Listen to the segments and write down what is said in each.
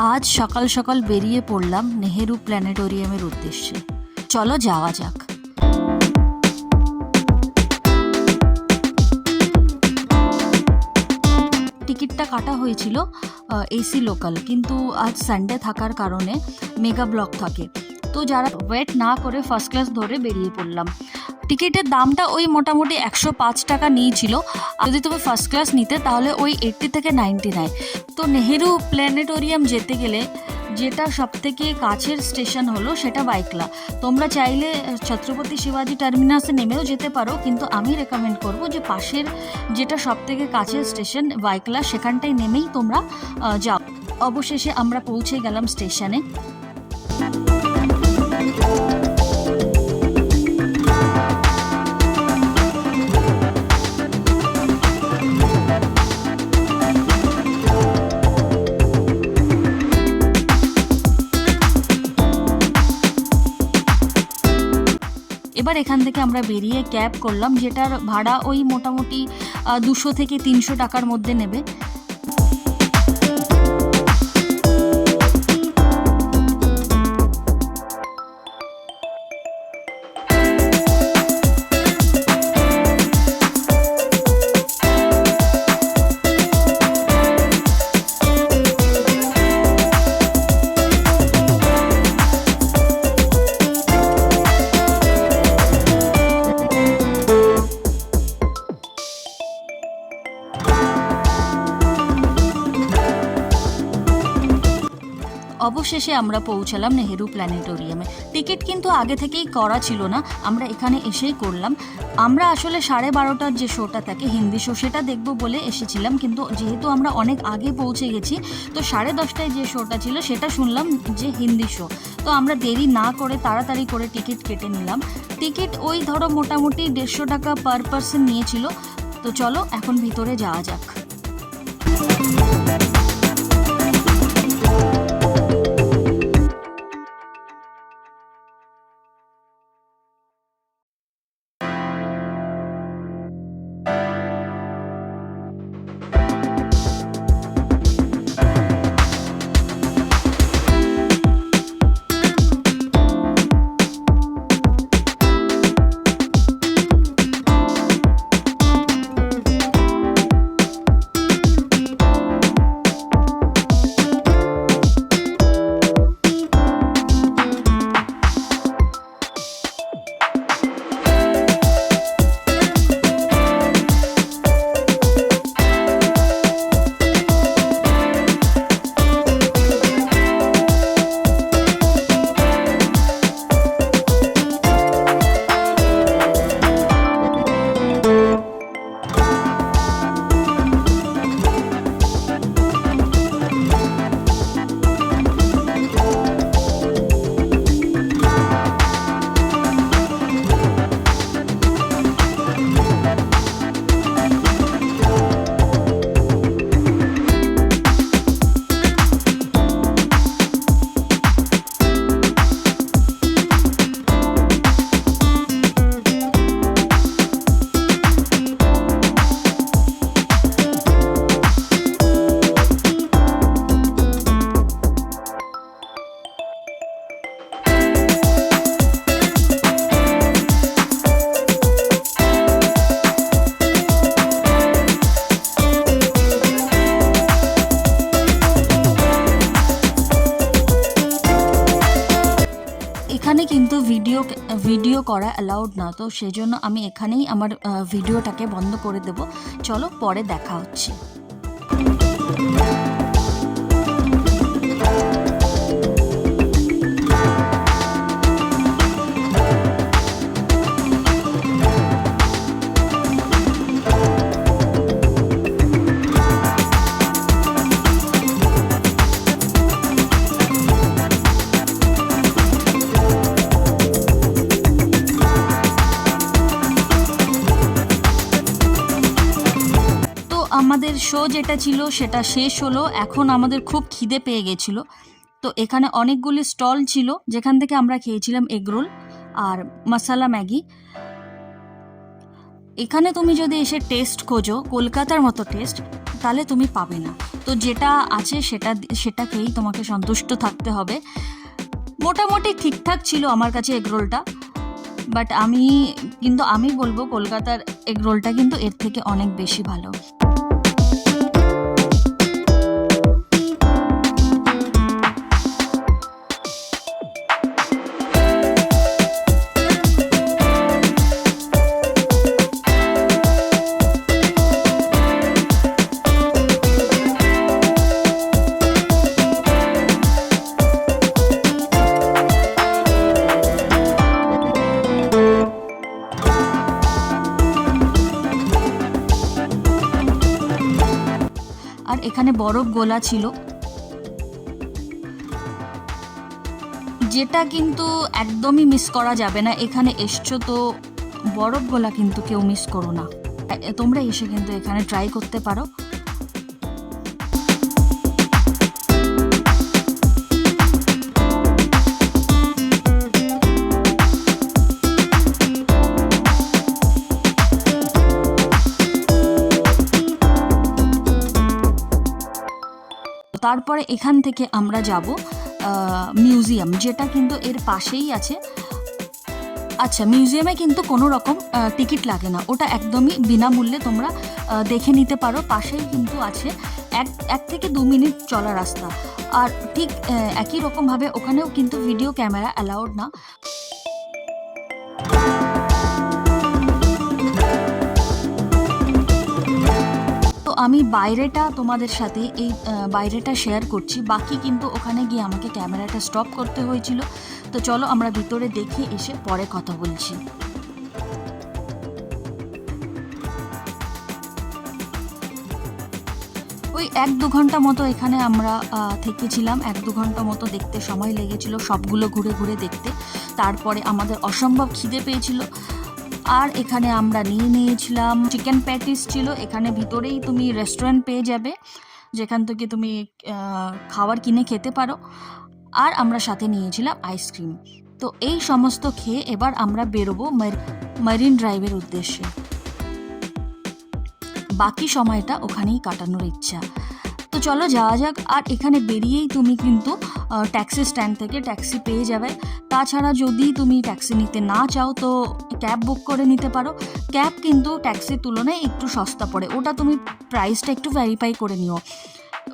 আজ সকাল সকাল বেরিয়ে পড়লাম নেহেরু প্ল্যানেটোরিয়ামের উদ্দেশ্যে। চলো যাওয়া যাক। টিকিটটা কাটা হয়েছিল এসি লোকাল, কিন্তু আজ সানডে থাকার কারণে মেগা ব্লক থাকে, তো যারা ওয়েট না করে ফার্স্ট ক্লাস ধরে বেরিয়ে পড়লাম। টিকিটের দামটা ওই মোটামুটি 105 টাকা নিয়েছিল। যদি তুমি ফার্স্ট ক্লাস নিতে তাহলে ওই 80 থেকে 90 নেয়। তো নেহেরু প্ল্যানেটোরিয়াম যেতে গেলে যেটা সবথেকে কাছের স্টেশন হলো সেটা বাইকলা। তোমরা চাইলে ছত্রপতি শিবাজি টার্মিনাসে নেমেও যেতে পারো, কিন্তু আমি রেকমেন্ড করব যে পাশের যেটা সবথেকে কাছের স্টেশন বাইকলা, সেখানটায় নেমেই তোমরা যাও। অবশেষে আমরা পৌঁছে গেলাম স্টেশনে। এবার এখান থেকে আমরা বেরিয়ে ক্যাব করলাম, যেটার ভাড়া ওই মোটামুটি 200 থেকে 300 টাকার মধ্যে নেবে। অবশেষে আমরা পৌঁছালাম নেহেরু প্ল্যানেটোরিয়ামে। টিকিট কিন্তু আগে থেকেই করা ছিল না, আমরা এখানে এসেই করলাম। আমরা আসলে 12:30টার যে শোটা থাকে হিন্দি শো, সেটা দেখবো বলে এসেছিলাম, কিন্তু যেহেতু আমরা অনেক আগে পৌঁছে গেছি তো 10:30টায় যে শোটা ছিল সেটা শুনলাম যে হিন্দি শো। তো আমরা দেরি না করে তাড়াতাড়ি করে টিকিট কেটে নিলাম। টিকিট ওই ধরো মোটামুটি 150 টাকা পার পার্সন নিয়েছিল। তো চলো এখন ভিতরে যাওয়া যাক। এখানে কিন্তু ভিডিও করা অ্যালাউড না, তো সেই জন্য আমি এখানেই আমার ভিডিওটাকে বন্ধ করে দেব। চলো পরে দেখা হচ্ছে। আমাদের শো যেটা ছিল সেটা শেষ হলো। এখন আমাদের খুব খিদে পেয়ে গেছিলো, তো এখানে অনেকগুলি স্টল ছিল যেখান থেকে আমরা খেয়েছিলাম এগরোল আর মশালা ম্যাগি। এখানে তুমি যদি এসে টেস্ট খোঁজো কলকাতার মতো টেস্ট, তাহলে তুমি পাবে না। তো যেটা আছে সেটাকেই তোমাকে সন্তুষ্ট থাকতে হবে। মোটামুটি ঠিকঠাক ছিল আমার কাছে এগরোলটা, বাট আমি বলবো কলকাতার এগরোলটা কিন্তু এর থেকে অনেক বেশি ভালো। আর এখানে বরফ গোলা ছিল, যেটা কিন্তু একদমই মিস করা যাবে না। এখানে এসছো তো বরফ গোলা কিন্তু কেউ মিস করো না, তোমরা এসে কিন্তু এখানে ট্রাই করতে পারো। তারপরে এখান থেকে আমরা যাব মিউজিয়াম, যেটা কিন্তু এর পাশেই আছে। আচ্ছা, মিউজিয়ামে কিন্তু কোনো রকম টিকিট লাগে না, ওটা একদমই বিনামূল্যে তোমরা দেখে নিতে পারো। পাশেই কিন্তু আছে, 1 থেকে 2 মিনিট চলা রাস্তা। আর ঠিক একই রকমভাবে ওখানেও কিন্তু ভিডিও ক্যামেরা অ্যালাউড না। তো আমি বাইরেটা তোমাদের সাথে বাইরেটা শেয়ার করছি, বাকি কিন্তু ওখানে গিয়ে আমাকে ক্যামেরাটা স্টপ করতে হয়েছিল। তো চলো আমরা ভিতরে দেখে এসে পরে কথা বলছি। ওই 1-2 ঘন্টা মতো এখানে আমরা থেকেছিলাম, 1-2 ঘন্টা মতো দেখতে সময় লেগেছিল, সবগুলো ঘুরে ঘুরে দেখতে। তারপরে আমাদের অসম্ভব খিদে পেয়েছিল, আর এখানে আমরা নিয়েছিলাম চিকেন প্যাটিস ছিল। এখানে ভিতরেই তুমি রেস্টুরেন্ট পেয়ে যাবে, যেখান থেকে তুমি খাবার কিনে খেতে পারো। আর আমরা সাথে নিয়েছিলাম আইসক্রিম। তো এই সমস্ত খেয়ে এবার আমরা বেরোবো মারিন ড্রাইভের উদ্দেশ্যে। বাকি সময়টা ওখানেই কাটানোর ইচ্ছা। তো চলো যাওয়া যাক। আর এখানে বেরিয়েই তুমি কিন্তু ট্যাক্সি স্ট্যান্ড থেকে ট্যাক্সি পেয়ে যাবে। তাছাড়া যদি তুমি ট্যাক্সি নিতে না চাও তো ক্যাব বুক করে নিতে পারো। ক্যাব কিন্তু ট্যাক্সির তুলনায় একটু সস্তা পড়ে, ওটা তুমি প্রাইসটা একটু ভেরিফাই করে নিও।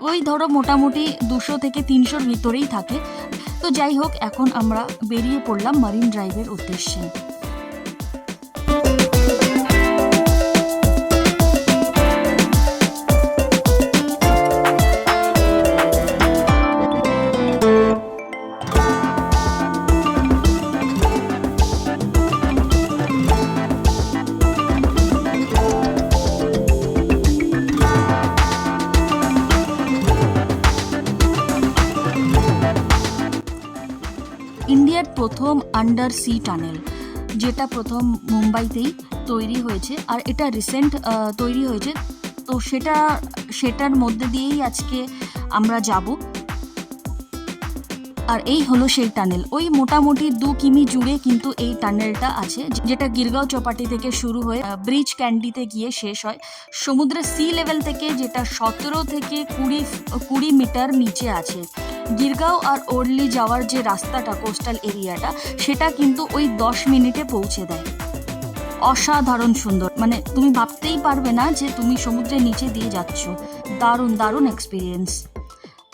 ওই ধরো মোটামুটি 200 থেকে 300-র ভিতরেই থাকে। তো যাই হোক, এখন আমরা বেরিয়ে পড়লাম মারিন ড্রাইভের উদ্দেশ্যে। ইন্ডিয়ার প্রথম আন্ডার সি টানেল, যেটা প্রথম মুম্বাইতেই তৈরি হয়েছে, আর এটা রিসেন্ট তৈরি হয়েছে। তো সেটার মধ্যে দিয়েই আজকে আমরা যাব। আর এই হলো সেই টানেল। ওই মোটামুটি 2 কিমি জুড়ে কিন্তু এই টানেলটা আছে, যেটা গিরগাঁও চৌপাটি থেকে শুরু হয়ে ব্রিজ ক্যান্ডিতে গিয়ে শেষ হয় সমুদ্রের সি লেভেল থেকে, যেটা 17 থেকে 20 মিটার নিচে আছে। গিরগাঁও আর ওর্লি যাওয়ার যে রাস্তাটা, কোস্টাল এরিয়াটা, সেটা কিন্তু ওই 10 মিনিটে পৌঁছে দেয়। অসাধারণ সুন্দর, মানে তুমি ভাবতেই পারবে না যে তুমি সমুদ্রের নিচে দিয়ে যাচ্ছ। দারুণ দারুণ এক্সপিরিয়েন্স।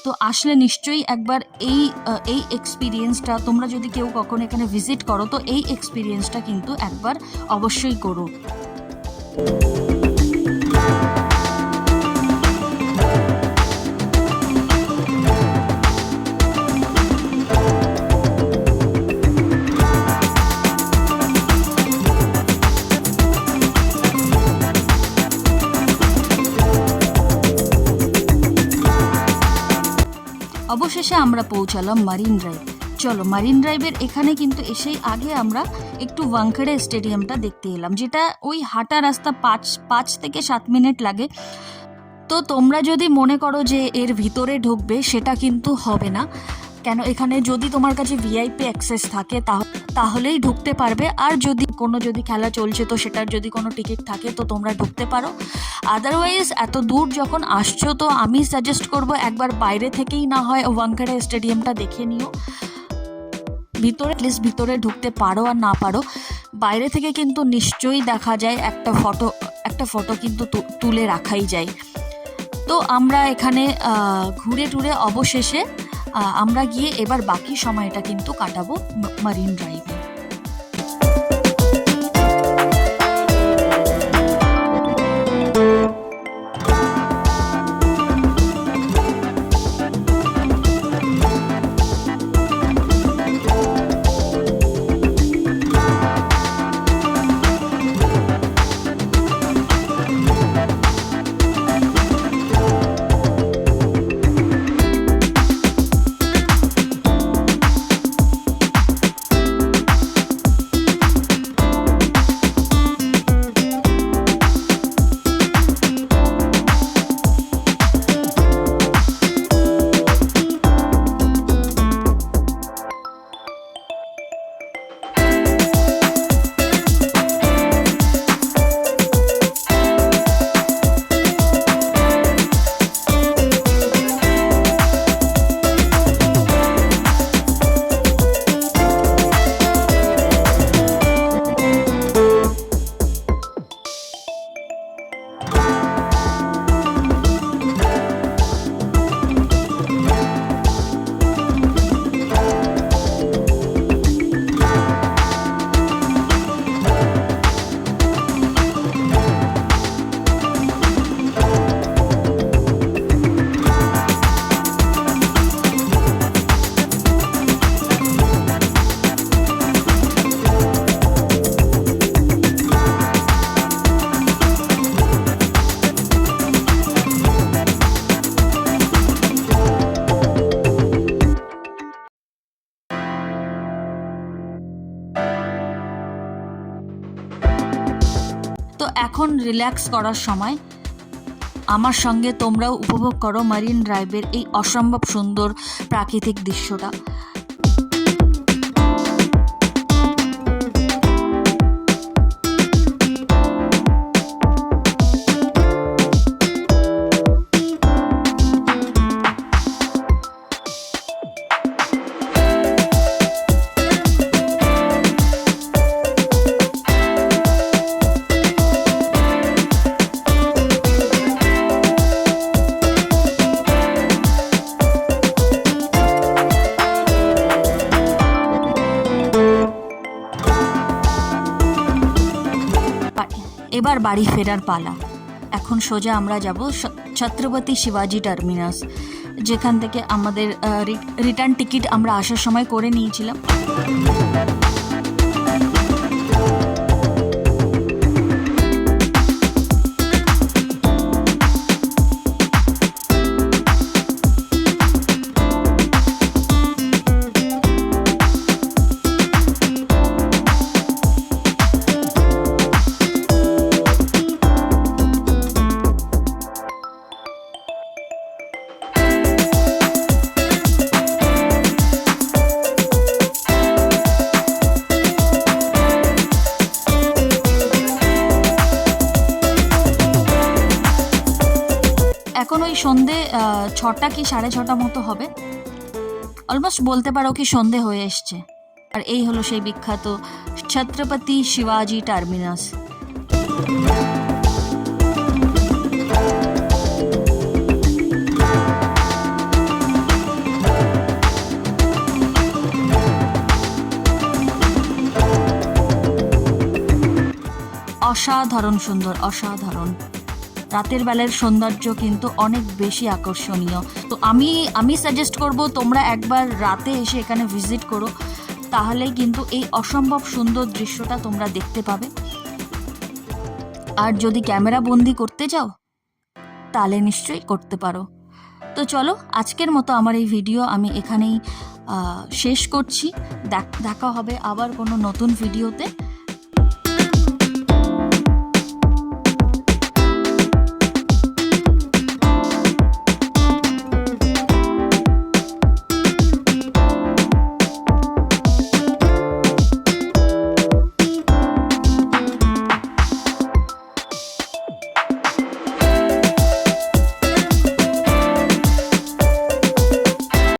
তো আসলে নিশ্চয়ই একবার এই এক্সপিরিয়েন্সটা, তোমরা যদি কেউ কখনো এখানে ভিজিট করো তো এই এক্সপিরিয়েন্সটা কিন্তু একবার অবশ্যই করো। অবশেষে আমরা পৌঁছালাম মারিন ড্রাইভ। চলো, মারিন ড্রাইভের এখানে কিন্তু এসেই আগে আমরা একটু ওয়াংখেড়ে স্টেডিয়ামটা দেখতে এলাম, যেটা ওই হাঁটা রাস্তা 5 থেকে 7 মিনিট লাগে। তো তোমরা যদি মনে করো যে এর ভিতরে ঢুকবে, সেটা কিন্তু হবে না। কেন, এখানে যদি তোমার কাছে ভিআইপি অ্যাক্সেস থাকে তাহলেই ঢুকতে পারবে। আর যদি খেলা চলছে তো সেটার যদি কোনো টিকিট থাকে তো তোমরা ঢুকতে পারো। আদারওয়াইজ এত দূর যখন আসছো তো আমি সাজেস্ট করব একবার বাইরে থেকেই না হয় ওয়াংখেড়ে স্টেডিয়ামটা দেখে নিও। ভিতরে প্লিজ ভিতরে ঢুকতে পারো আর না পারো, বাইরে থেকে কিন্তু নিশ্চয়ই দেখা যায় একটা ফটো কিন্তু তুলে রাখাই যায়। তো আমরা এখানে ঘুরে টুরে অবশেষে আমরা গিয়ে এবার বাকি সময়টা কিন্তু কাটাবো মারিন ড্রাইভে। তো এখন রিল্যাক্স করার সময়, আমার সঙ্গে তোমরাও উপভোগ করো মারিন ড্রাইভের এই অসম্ভব সুন্দর প্রাকৃতিক দৃশ্যটা। এবার বাড়ি ফেরার পালা। এখন সোজা আমরা যাব ছত্রপতি শিবাজি টার্মিনাস, যেখান থেকে আমাদের রিটার্ন টিকিট আমরা আসার সময় করে নিয়েছিলাম। এখন ওই সন্ধে 6টা কি 6:30 মতো হবে, অলমোস্ট বলতে পারো কি সন্ধে হয়ে এসছে। আর এই হলো সেই বিখ্যাত ছত্রপতি শিবাজি টার্মিনাস। অসাধারণ সুন্দর, অসাধারণ। রাতের বেলার সৌন্দর্য কিন্তু অনেক বেশি আকর্ষণীয়। তো আমি সাজেস্ট করব তোমরা একবার রাতে এসে এখানে ভিজিট করো, তাহলে কিন্তু এই অসম্ভব সুন্দর দৃশ্যটা তোমরা দেখতে পাবে। আর যদি ক্যামেরা বন্দি করতে চাও তাহলে নিশ্চয়ই করতে পারো। তো চলো, আজকের মতো আমার এই ভিডিও আমি এখানেই শেষ করছি। দেখা হবে আবার কোনো নতুন ভিডিওতে।